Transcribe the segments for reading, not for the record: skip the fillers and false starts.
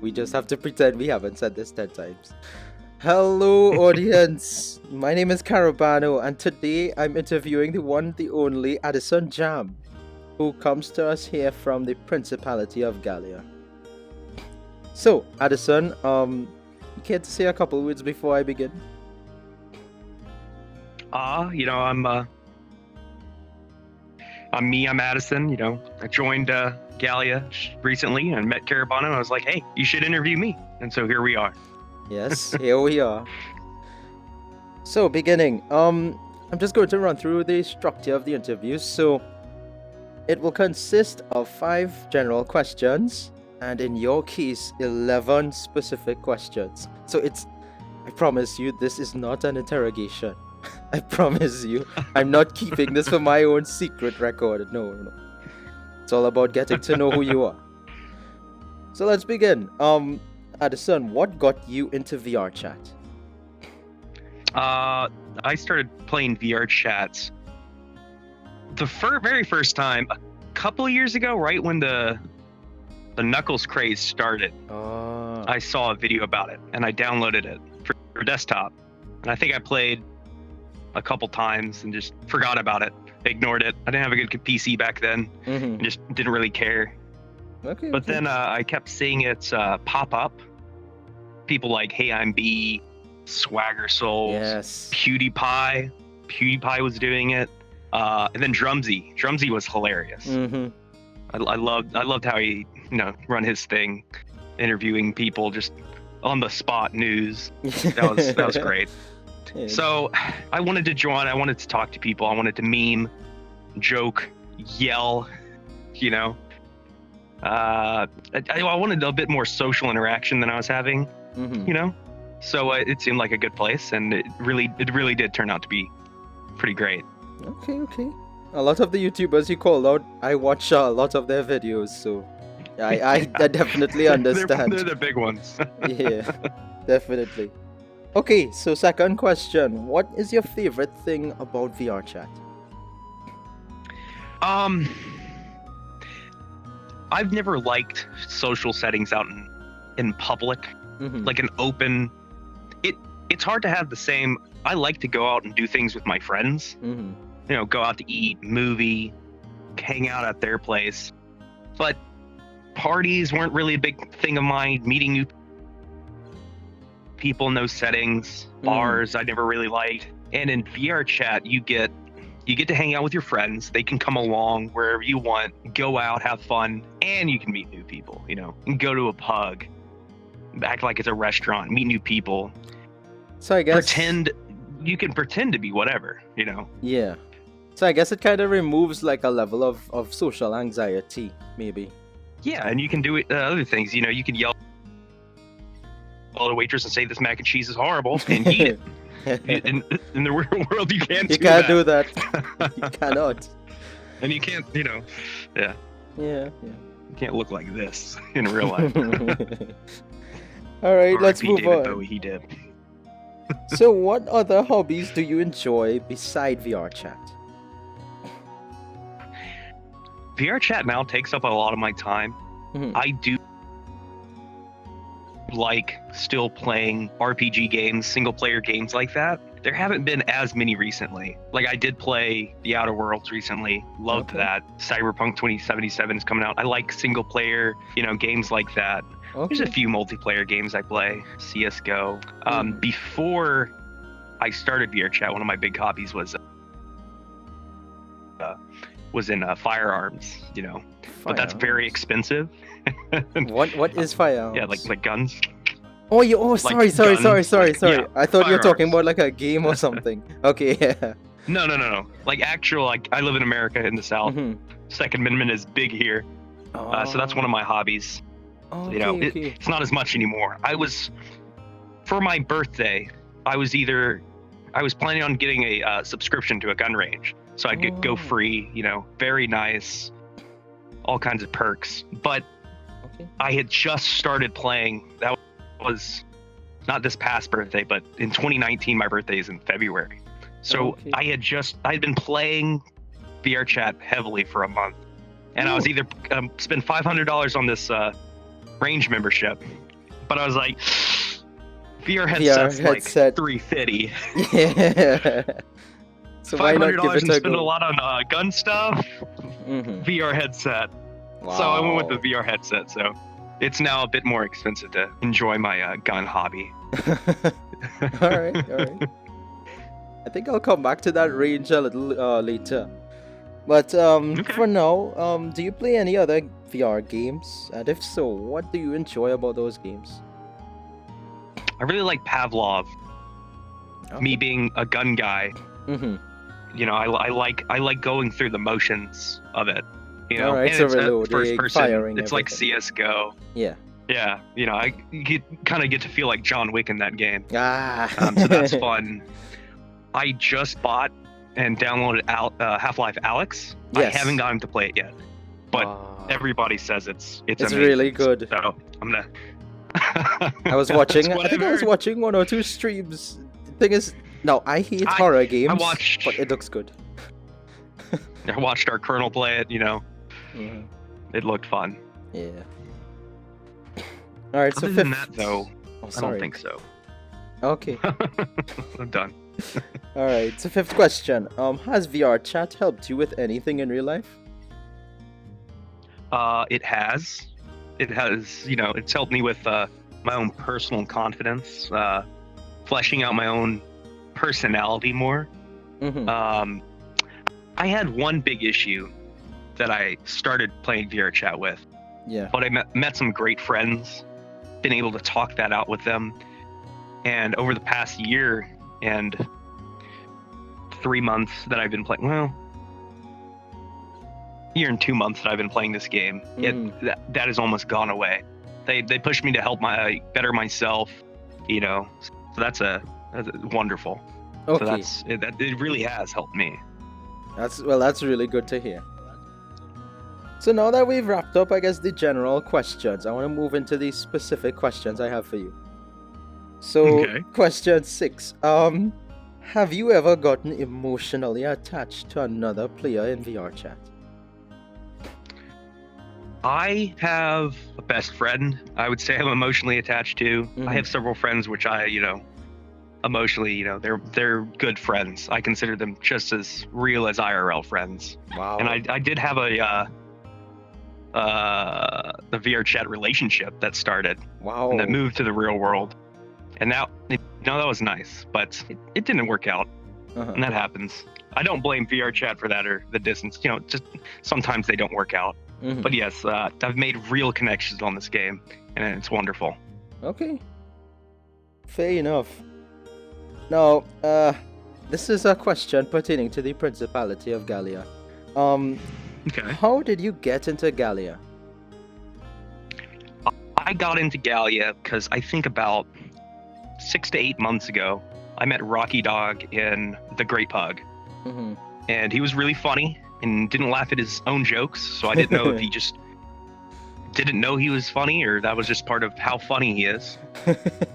We just have to pretend we haven't said this 10 times. Hello, audience. My name is Caribano, and today I'm interviewing the one, the only AddisonJam, who comes to us here from the Principality of Gallia. So, Addison, you care to say a couple words before I begin? I'm Addison, I joined Gallia recently and met Caribano, and I was like, hey, you should interview me. And so here we are. Yes, here we are. So, beginning, I'm just going to run through the structure of the interview. So, it will consist of 5 general questions, and in your case, 11 specific questions. So I promise you, this is not an interrogation. I promise you, I'm not keeping this for my own secret record. No. It's all about getting to know who you are. So let's begin. Addison, what got you into VRChat? I started playing VRChats the very first time a couple years ago, right when the Knuckles craze started. I saw a video about it and I downloaded it for desktop, and I think I played a couple times and just forgot about it, ignored it. I didn't have a good PC back then, and just didn't really care. But then I kept seeing it pop up. People like Hey I'm B, Swagger Souls, Yes. PewDiePie was doing it, and then Drumsy was hilarious. I loved how he run his thing, interviewing people just on the spot news. That was great. Yeah. So I wanted to join. I wanted to talk to people. I wanted to meme, joke, yell. I wanted a bit more social interaction than I was having. So it seemed like a good place, and it really did turn out to be pretty great. Okay. A lot of the YouTubers you called out, I watch a lot of their videos, so I definitely understand. They're the big ones. Yeah, definitely. Okay, so second question. What is your favorite thing about VRChat? I've never liked social settings out in public, like an open. It's hard to have the same. I like to go out and do things with my friends. Go out to eat, movie, hang out at their place. But parties weren't really a big thing of mine. Meeting new people in those settings, bars I never really liked. And in VRChat, you get to hang out with your friends. They can come along wherever you want, go out, have fun, and you can meet new people. And go to a pub, act like it's a restaurant, meet new people. So I guess you can pretend to be whatever. Yeah. So I guess it kind of removes like a level of social anxiety, maybe. Yeah, and you can do other things. You can yell at a waitress and say this mac and cheese is horrible and eat it. In the real world, you can't do that. You cannot. And you can't, yeah. Yeah. You can't look like this in real life. All right, let's move David on. Bowie, he did. So what other hobbies do you enjoy beside VRChat? VRChat now takes up a lot of my time. I do like still playing RPG games, single player games like that. There haven't been as many recently. Like I did play The Outer Worlds recently. Loved that. Cyberpunk 2077 is coming out. I like single player, games like that. There's a few multiplayer games I play. CS:GO. Before I started VRChat, one of my big hobbies was in firearms, but that's very expensive. What is firearms? Yeah, like guns. Sorry. Yeah, I thought you were talking firearms. about like a game or something. Okay, yeah. No. Like actual, I live in America in the South. Second Amendment is big here. So that's one of my hobbies. It's not as much anymore. For my birthday, I was planning on getting a subscription to a gun range. So I could go free, very nice, all kinds of perks. But I had just started playing. That was not this past birthday, but in 2019, my birthday is in February. So I had been playing VRChat heavily for a month. And I was either spend $500 on this range membership, but I was like, VR headset's like $350. Yeah. So why not give it and a spend go? a lot on gun stuff. VR headset. Wow. So I went with the VR headset. So it's now a bit more expensive to enjoy my gun hobby. All right. I think I'll come back to that range a little later. But for now, do you play any other VR games? And if so, what do you enjoy about those games? I really like Pavlov. Okay. Me being a gun guy, you know, I like going through the motions of it. You know, right, and so it's reloading, first person. firing, it's everything. like CS:GO. Yeah. Yeah, you know, you kind of get to feel like John Wick in that game. Ah. So that's fun. I just bought and downloaded Half-Life Alyx. Yes. I haven't gotten to play it yet, but everybody says it's amazing. Really good. So I'm gonna. I was watching. I think I was watching 1 or 2 streams. The thing is, no, I hate horror games. But it looks good. I watched our Colonel play it. You know, it looked fun. Yeah. All right. So other than that, though, I don't think so. Okay. I'm done. All right. So 5th question. Has VRChat helped you with anything in real life? It has. It has. You know, it's helped me with my own personal confidence, fleshing out my own personality more. I had one big issue that I started playing VRChat with. Yeah. But I met some great friends, been able to talk that out with them. And over the past year and 3 months that I've been playing, year and 2 months that I've been playing this game, that has almost gone away. They pushed me to help better myself, you know. So that's wonderful. Okay. So it really has helped me. That's really good to hear. So now that we've wrapped up, I guess, the general questions, I want to move into the specific questions I have for you. So, question 6. Have you ever gotten emotionally attached to another player in VRChat? I have a best friend I would say I'm emotionally attached to. I have several friends which I, you know, emotionally, you know, they're good friends. I consider them just as real as IRL friends. Wow. And I did have the VRChat relationship that started. Wow. And that moved to the real world. And that was nice, but it didn't work out. And that happens. I don't blame VRChat for that or the distance. You know, just sometimes they don't work out. But yes, I've made real connections on this game, and it's wonderful. Okay. Fair enough. Now, this is a question pertaining to the Principality of Gallia. How did you get into Gallia? I got into Gallia because I think about 6 to 8 months ago, I met Rocky Dog in The Great Pug. And he was really funny and didn't laugh at his own jokes, so I didn't know if he just didn't know he was funny or that was just part of how funny he is.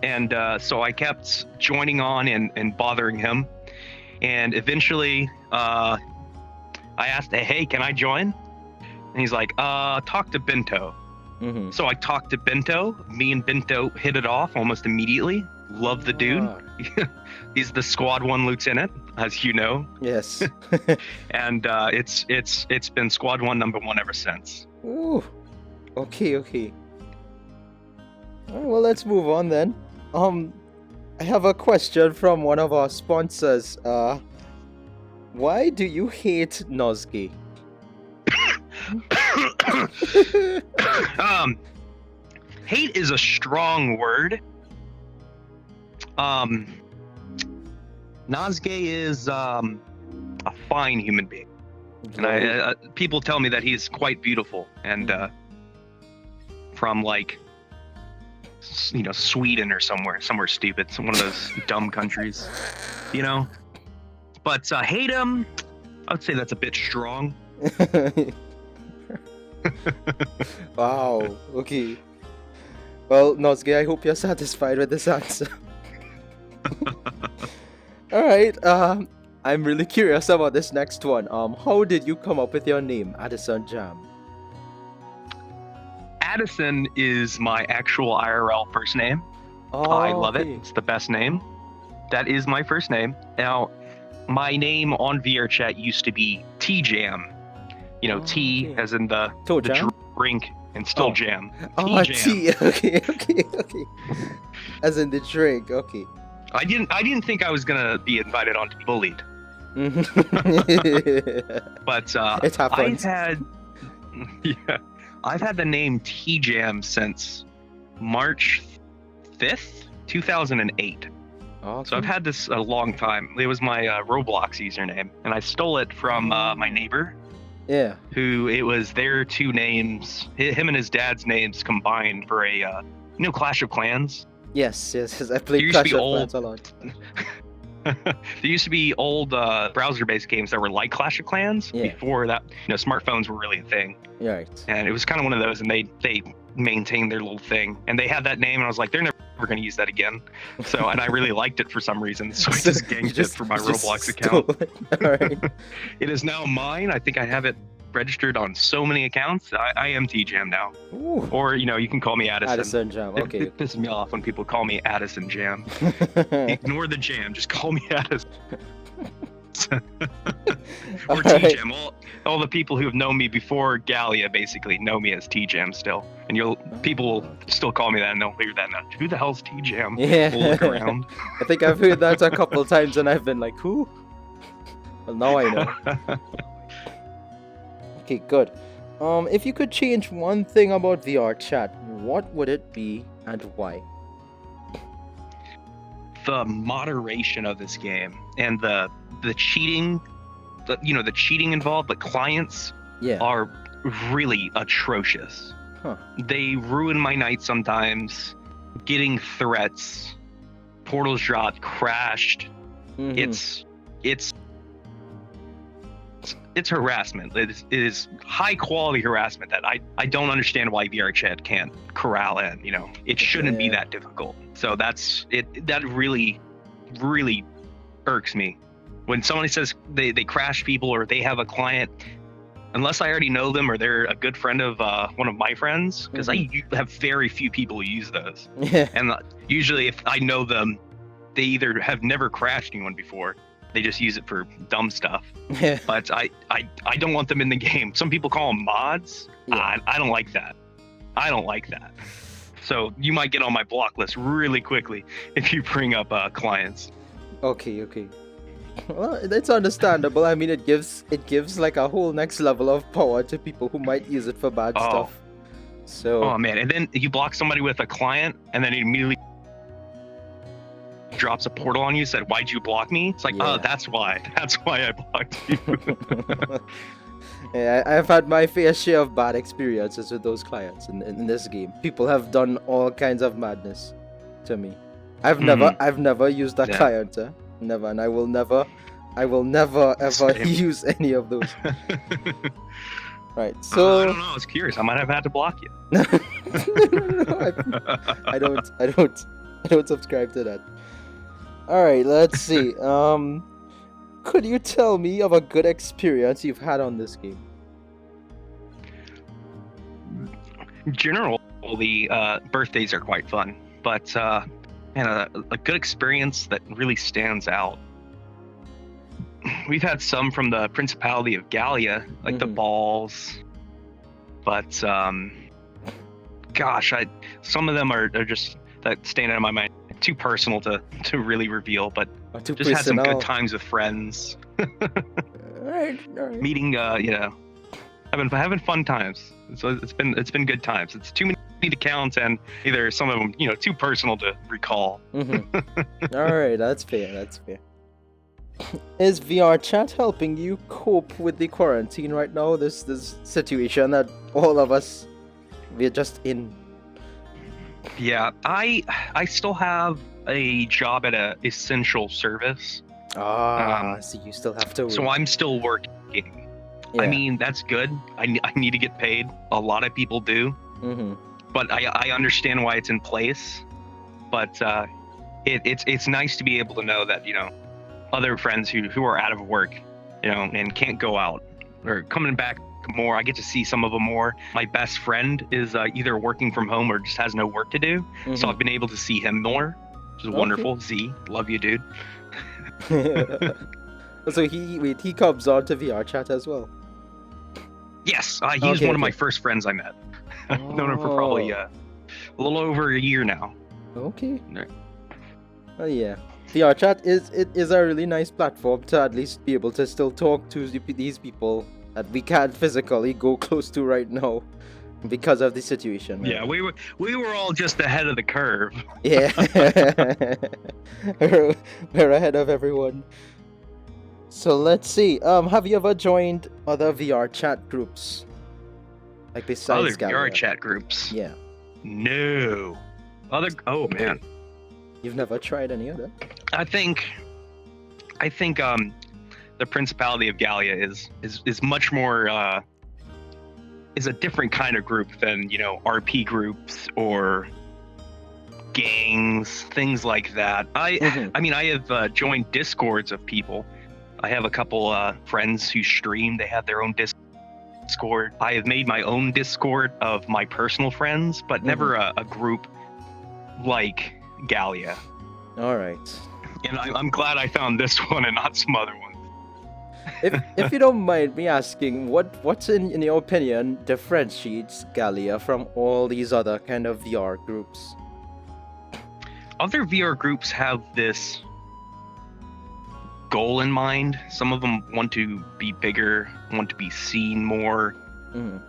And so I kept joining on and bothering him. And eventually I asked, hey, can I join? And he's like, talk to Bento. So I talked to Bento. Me and Bento hit it off almost immediately. Love the dude. He's the Squad 1 lieutenant, as you know. Yes. And it's been Squad 1 #1 ever since. Ooh. Okay. All right, well, let's move on then. I have a question from one of our sponsors. Why do you hate Nozge? Hate is a strong word. Nozge is a fine human being, and people tell me that he's quite beautiful, and from like, you know, Sweden or somewhere stupid, one of those dumb countries, you know. But hate him, I would say that's a bit strong. Wow. Okay. Well, Nozge, I hope you're satisfied with this answer. All right. I'm really curious about this next one. How did you come up with your name, AddisonJam? Addison is my actual IRL first name. Oh, I love okay. it. It's the best name. That is my first name. Now, my name on VRChat used to be TJam. You know, tea okay. as in the drink and still jam. Oh, Jam. tea. Okay. As in the drink. Okay. I didn't think I was gonna be invited on to be bullied. But it happens. I've had the name TJam since March 5th, 2008. Okay. So I've had this a long time. It was my Roblox username, and I stole it from my neighbor. Yeah. Who it was their two names, him and his dad's names combined for a Clash of Clans. Yes. I played Clash of Clans a lot. There used to be old browser-based games that were like Clash of Clans before that. Smartphones were really a thing. Right. And it was kind of one of those, and they maintained their little thing, and they had that name, and I was like, they're never going to use that again. So, and I really liked it for some reason, so I just ganked it for my Roblox account. All right. It is now mine. I think I have it registered on so many accounts. I am TJam now. Ooh. Or you can call me Addison. AddisonJam. Okay. It pisses me off when people call me AddisonJam. Ignore the jam. Just call me Addison. Or TJam. All the people who have known me before Gallia basically know me as TJam still, and people will still call me that, and they'll hear that now. Who the hell's TJam? Yeah. We'll look around. I think I've heard that a couple times, and I've been like, who? Well, now I know. Okay, good. If you could change one thing about VRChat, what would it be and why? The moderation of this game and the cheating, the cheating involved. The clients are really atrocious. Huh. They ruin my night sometimes. Getting threats, portals dropped, crashed. Mm-hmm. It's harassment. It is high quality harassment that I don't understand why VRChat can't corral in. It shouldn't be that difficult. So that's it. That really, really irks me when somebody says they crash people or they have a client. Unless I already know them or they're a good friend of one of my friends, because I have very few people who use those. Yeah. And usually, if I know them, they either have never crashed anyone before. They just use it for dumb stuff. Yeah. But I don't want them in the game. Some people call them mods. Yeah. I don't like that. So you might get on my block list really quickly if you bring up clients. Okay. Well, that's understandable. I mean, it gives like a whole next level of power to people who might use it for bad stuff. So. Oh man, and then you block somebody with a client, and then it immediately drops a portal on you. Said, "Why'd you block me?" It's like, oh, that's why I blocked you. Yeah, I've had my fair share of bad experiences with those clients in this game. People have done all kinds of madness to me. I've never used that client, never, and I will never ever use any of those. Right, so I don't know. I was curious. I might have had to block you. No, I don't subscribe to that. All right, let's see. Could you tell me of a good experience you've had on this game? Generally, the birthdays are quite fun, but and a good experience that really stands out. We've had some from the Principality of Gallia, like the balls, but gosh, some of them are just that stand out of my mind. Too personal to really reveal, but just had some good times with friends. All right. Meeting, having fun times. So it's been good times. It's too many to count, and either some of them, too personal to recall. All right, that's fair. Is VRChat helping you cope with the quarantine right now? This situation that all of us we're just in. Yeah, I still have a job at a essential service. So you still have to work. So I'm still working. Yeah. I mean, that's good. I need to get paid. A lot of people do. But I understand why it's in place. But it's nice to be able to know that, other friends who are out of work, and can't go out or coming back more. I get to see some of them more. My best friend is either working from home or just has no work to do. So I've been able to see him more, which is wonderful. Z, love you, dude. So he comes on to VRChat as well? Yes, he's one of my first friends I met. I've known him for probably a little over a year now. Okay. Oh yeah. VRChat is a really nice platform to at least be able to still talk to these people that we can't physically go close to right now because of the situation. Right? Yeah, we were all just ahead of the curve. Yeah. We're ahead of everyone. So let's see. Have you ever joined other VRChat groups? Like besides other VRChat groups? Yeah. No. Oh man. You've never tried any other? I think the Principality of Gallia is much more is a different kind of group than, you know, RP groups or gangs, things like that. I mean, I have joined Discords of people. I have a couple friends who stream. They have their own Discord. I have made my own Discord of my personal friends, but never a group like Gallia. All right. And I'm glad I found this one and not some other ones. if you don't mind me asking, what's in your opinion differentiates Gallia from all these other kind of VR groups? Other VR groups have this goal in mind. Some of them want to be bigger, want to be seen more,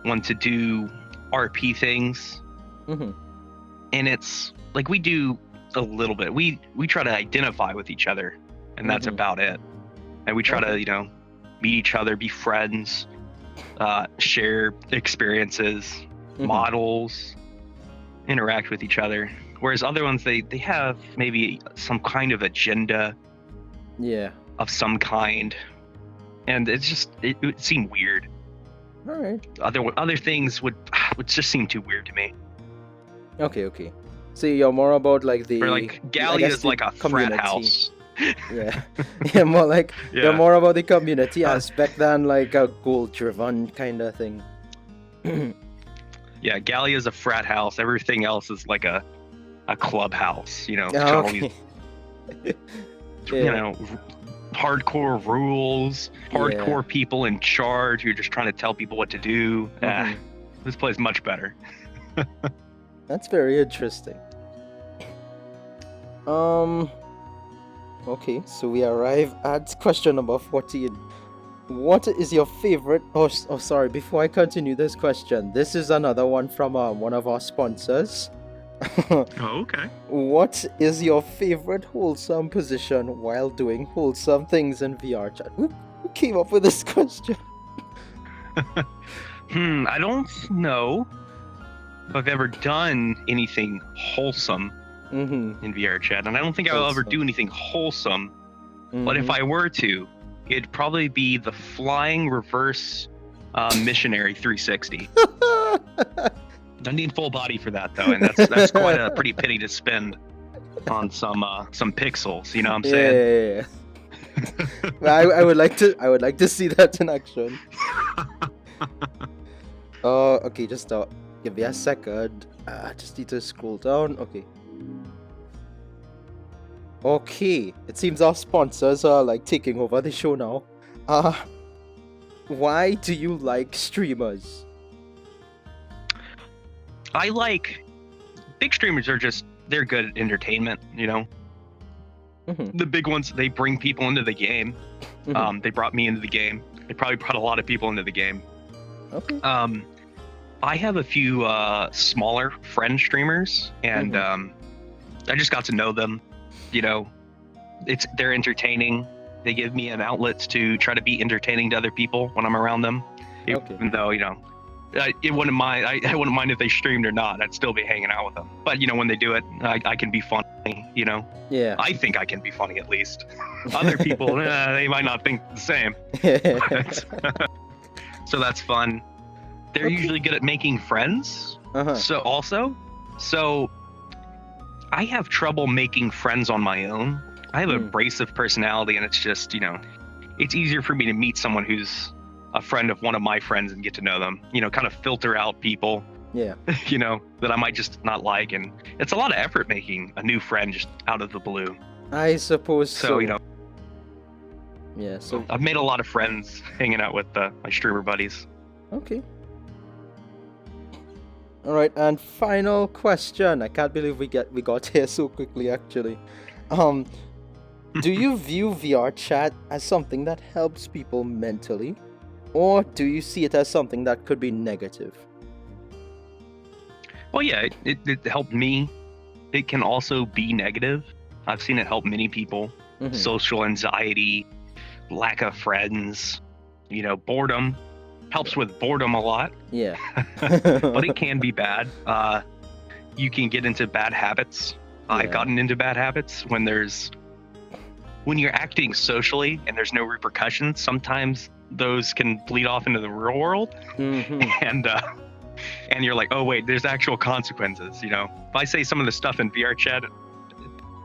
want to do RP things. And it's like we do a little bit. We try to identify with each other, and that's about it. And we try to, you know, meet each other, be friends, share experiences, models, interact with each other. Whereas other ones, they have maybe some kind of agenda. Yeah. Of some kind, and it's just it seemed weird. All right. Other things would just seem too weird to me. Okay. So you're more about like the, or like Gallia is like a community. frat house. Yeah. More like you're more about the community aspect than like a goal-driven kind of thing. Yeah, Gallia is a frat house. Everything else is like a clubhouse. You know, you know, hardcore rules, hardcore people in charge who are just trying to tell people what to do. This place is much better. That's very interesting. Okay, so we arrive at question number 14. What is your favorite... Oh, sorry, before I continue this question, this is another one from one of our sponsors. Oh, okay. What is your favorite wholesome position while doing wholesome things in VRChat? Who came up with this question? I don't know if I've ever done anything wholesome in VRChat, and I don't think I'll ever do anything wholesome. But if I were to, it'd probably be the flying reverse missionary 360. I need full body for that though, and that's quite a pretty penny to spend on some pixels. You know what I'm saying? Yeah. I would like to see that in action. Okay, just give me a second. I just need to scroll down. Okay, it seems our sponsors are like taking over the show now. Why do you like streamers? I like big streamers they're good at entertainment, you know. The big ones, they bring people into the game. They brought me into the game. They probably brought a lot of people into the game. Okay. I have a few smaller friend streamers, and I just got to know them. You know, they're entertaining. They give me an outlet to try to be entertaining to other people when I'm around them. Even though, you know, I wouldn't mind if they streamed or not. I'd still be hanging out with them. But you know, when they do it, I can be funny. You know. Yeah. I think I can be funny at least. Other people, they might not think the same. So that's fun. They're usually good at making friends. So I have trouble making friends on my own. I have an abrasive personality, and it's just, you know, it's easier for me to meet someone who's a friend of one of my friends and get to know them. You know, kind of filter out people. Yeah. You know, that I might just not like, and it's a lot of effort making a new friend just out of the blue. I suppose so. So you know. Yeah. So I've made a lot of friends hanging out with my streamer buddies. Okay. All right, and final question. I can't believe we got here so quickly. Actually, do you view VR chat as something that helps people mentally, or do you see it as something that could be negative? Well, yeah, it helped me. It can also be negative. I've seen it help many people. Mm-hmm. Social anxiety, lack of friends, you know, boredom. Helps with boredom a lot. Yeah. But it can be bad. You can get into bad habits. Yeah. I've gotten into bad habits when you're acting socially and there's no repercussions. Sometimes those can bleed off into the real world. Mm-hmm. And you're like, oh wait, there's actual consequences. You know, if I say some of the stuff in VR chat,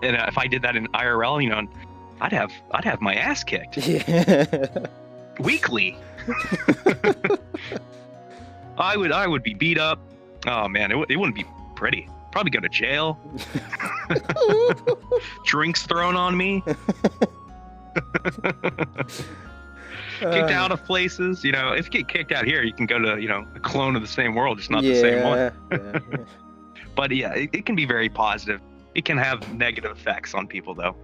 and if I did that in IRL, you know, I'd have my ass kicked. Yeah. Weekly. I would be beat up. Oh man, it wouldn't be pretty. Probably go to jail. Drinks thrown on me. Kicked out of places. You know, if you get kicked out here, you can go to, you know, a clone of the same world, just not the same one. Yeah. But yeah, it can be very positive. It can have negative effects on people though.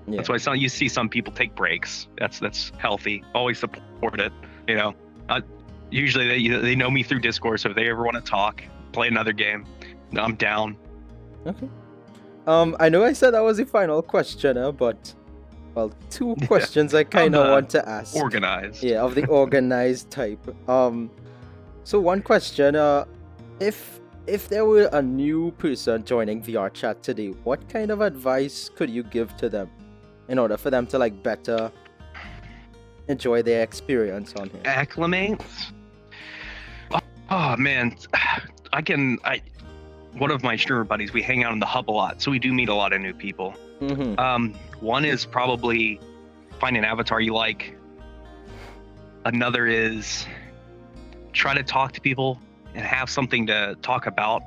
Yeah. That's why you see some people take breaks. That's healthy. Always support it. You know, usually they know me through Discord, so if they ever want to talk, play another game, I'm down. Okay. I know I said that was the final question, but well, two questions I kind of want to ask. Organized. Yeah, of the organized type. So one question, if there were a new person joining VR chat today, what kind of advice could you give to them in order for them to like better enjoy their experience on here? Acclimate. Oh man, one of my streamer buddies, we hang out in the hub a lot, so we do meet a lot of new people. Mm-hmm. One is probably find an avatar you like. Another is try to talk to people and have something to talk about.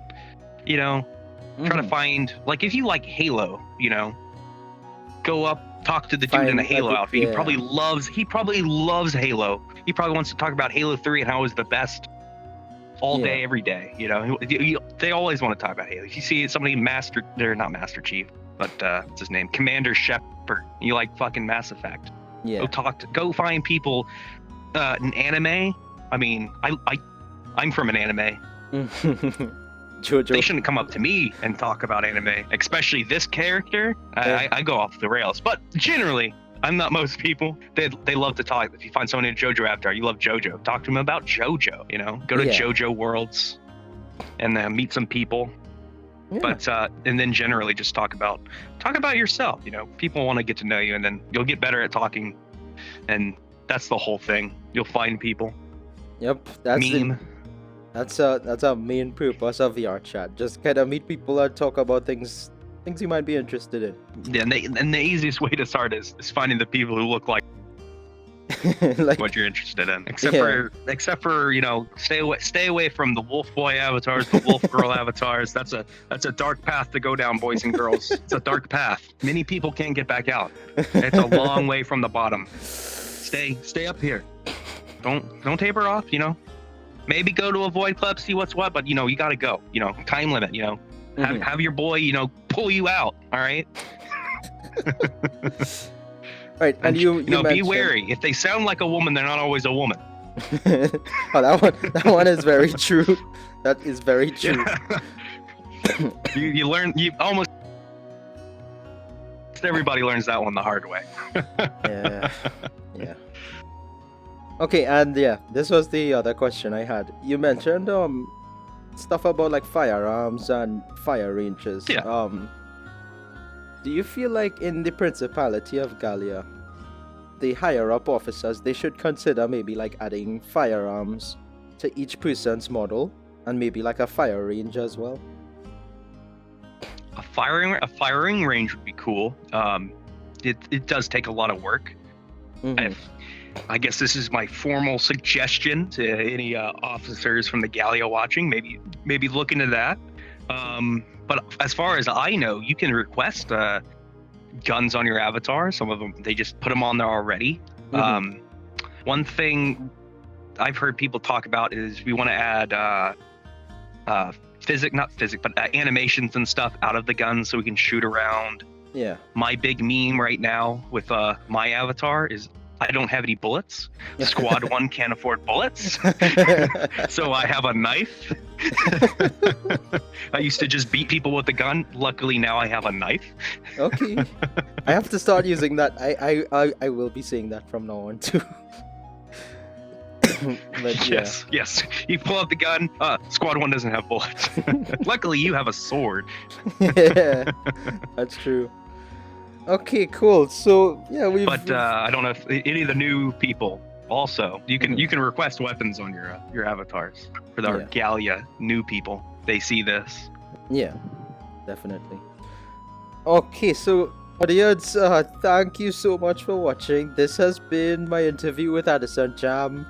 You know, try to find, like, if you like Halo, you know, go up, talk to the dude in a Halo outfit. Yeah. He probably loves Halo. He probably wants to talk about Halo 3 and how it was the best all day, every day. You know, they always want to talk about Halo. If you see somebody they're not Master Chief, but what's his name? Commander Shepard. You like fucking Mass Effect. Yeah. Go find people in anime. I mean, I'm from an anime. Jojo. They shouldn't come up to me and talk about anime, especially this character. I go off the rails, but generally, I'm not most people. They love to talk. If you find someone in a JoJo avatar, you love JoJo. Talk to them about JoJo. You know, go to JoJo worlds, and meet some people. Yeah. But and then generally just talk about yourself. You know, people want to get to know you, and then you'll get better at talking, and that's the whole thing. You'll find people. Yep, that's a main purpose of VR chat. Just kind of meet people and talk about things you might be interested in. Yeah, and the easiest way to start is finding the people who look like like what you're interested in. Except for you know, stay away from the wolf boy avatars, the wolf girl avatars. That's a dark path to go down, boys and girls. It's a dark path. Many people can't get back out. It's a long way from the bottom. Stay up here. Don't taper off, you know. Maybe go to a void club, see what's what, but you know, you gotta go. You know, time limit, you know. Have your boy, you know, pull you out, all right? Right, and you know, be wary. If they sound like a woman, they're not always a woman. Oh, that one is very true. That is very true. you almost everybody learns that one the hard way. Yeah. Okay, and this was the other question I had. You mentioned stuff about like firearms and fire ranges. Yeah. Do you feel like in the Principality of Gallia, the higher up officers, they should consider maybe like adding firearms to each person's model and maybe like a fire range as well? A firing range would be cool. It does take a lot of work. Mm-hmm. I guess this is my formal suggestion to any officers from the Gallia watching. Maybe look into that. But as far as I know, you can request guns on your avatar. Some of them, they just put them on there already. One thing I've heard people talk about is we want to add animations and stuff out of the gun so we can shoot around. Yeah. My big meme right now with my avatar is I don't have any bullets. Squad 1 can't afford bullets. So I have a knife. I used to just beat people with a gun. Luckily now I have a knife. Okay. I have to start using that. I will be saying that from now on too. But, yeah. Yes. You pull out the gun. Squad 1 doesn't have bullets. Luckily you have a sword. Yeah, that's true. Okay, cool. So yeah, But I don't know if any of the new people also you can request weapons on your avatars for the Gallia new people. They see this. Yeah, definitely. Okay, so audience, thank you so much for watching. This has been my interview with AddisonJam.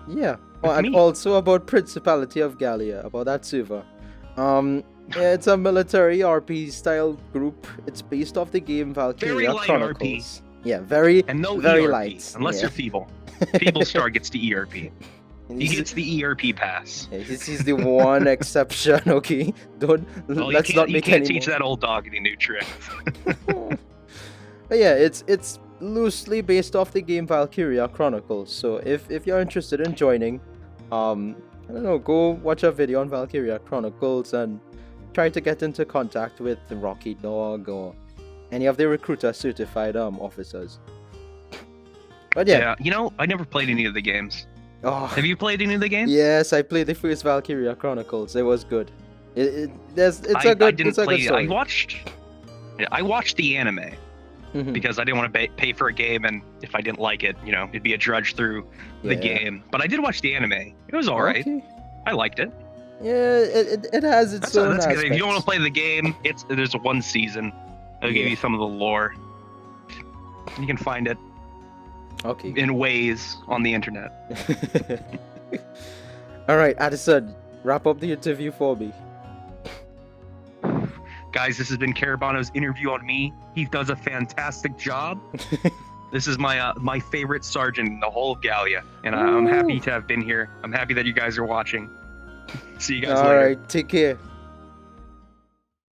Yeah, and also about Principality of Gallia, about that server. Yeah, it's a military RP style group. It's based off the game Valkyria Chronicles. RP. Yeah, very ERP, light. Unless you're feeble. Feeble Star gets the ERP. He gets the ERP pass. Yeah, he's the one exception. Okay, let's not make you can't teach that old dog any new tricks. But yeah, it's loosely based off the game Valkyria Chronicles. So if you're interested in joining, I don't know, go watch a video on Valkyria Chronicles and try to get into contact with the Rocky Dog or any of the recruiter certified officers. But yeah, I never played any of the games. Oh, have you played any of the games? Yes, I played the first Valkyria Chronicles. It was good. It's a good story. I watched the anime because I didn't want to pay for a game, and if I didn't like it, it'd be a drudge through the game. But I did watch the anime. It was all right. I liked it. Yeah, it has its own aspects. If you don't want to play the game, there's one season. It'll give you some of the lore. You can find it in ways on the internet. All right, Addison, wrap up the interview for me. Guys, this has been Caribano's interview on me. He does a fantastic job. This is my favorite sergeant in the whole of Gallia, and I'm happy to have been here. I'm happy that you guys are watching. See you guys later. All right, take care.